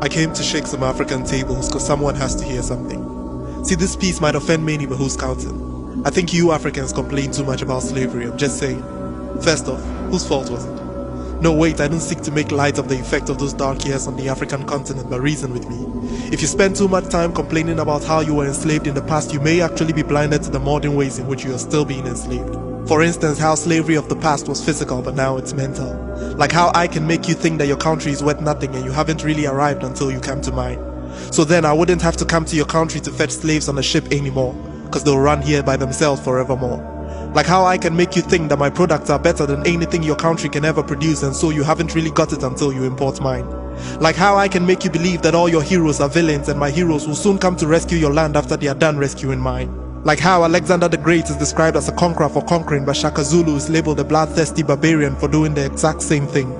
I came to shake some African tables cause someone has to hear something. See, this piece might offend many, but who's counting? I think you Africans complain too much about slavery, I'm just saying. First off, whose fault was it? No, wait, I don't seek to make light of the effect of those dark years on the African continent, but reason with me. If you spend too much time complaining about how you were enslaved in the past, you may actually be blinded to the modern ways in which you are still being enslaved. For instance, how slavery of the past was physical, but now it's mental. Like how I can make you think that your country is worth nothing and you haven't really arrived until you come to mine. So then I wouldn't have to come to your country to fetch slaves on a ship anymore, cause they'll run here by themselves forevermore. Like how I can make you think that my products are better than anything your country can ever produce, and so you haven't really got it until you import mine. Like how I can make you believe that all your heroes are villains and my heroes will soon come to rescue your land after they are done rescuing mine. Like how Alexander the Great is described as a conqueror for conquering, but Shaka Zulu is labeled a bloodthirsty barbarian for doing the exact same thing.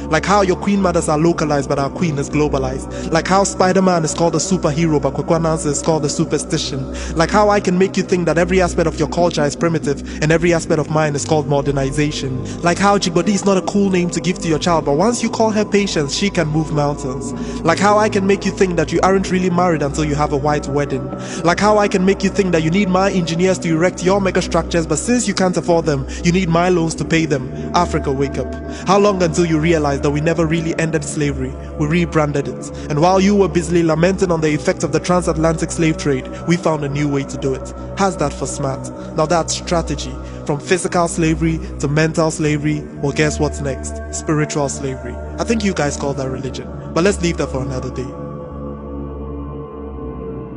Like how your queen mothers are localized but our queen is globalized. Like how Spider-Man is called a superhero but Kwekwanansa is called a superstition. Like how I can make you think that every aspect of your culture is primitive and every aspect of mine is called modernization. Like how Jigbodi is not a cool name to give to your child, but once you call her Patience, she can move mountains. Like how I can make you think that you aren't really married until you have a white wedding. Like how I can make you think that you need my engineers to erect your mega structures, but since you can't afford them, you need my loans to pay them. Africa, wake up. How long until you realize that we never really ended slavery, we rebranded it, and while you were busily lamenting on the effect of the transatlantic slave trade, we found a new way to do it. How's that for smart? Now that's strategy. From physical slavery to mental slavery, well, guess what's next? Spiritual slavery. I think you guys call that religion, but let's leave that for another day.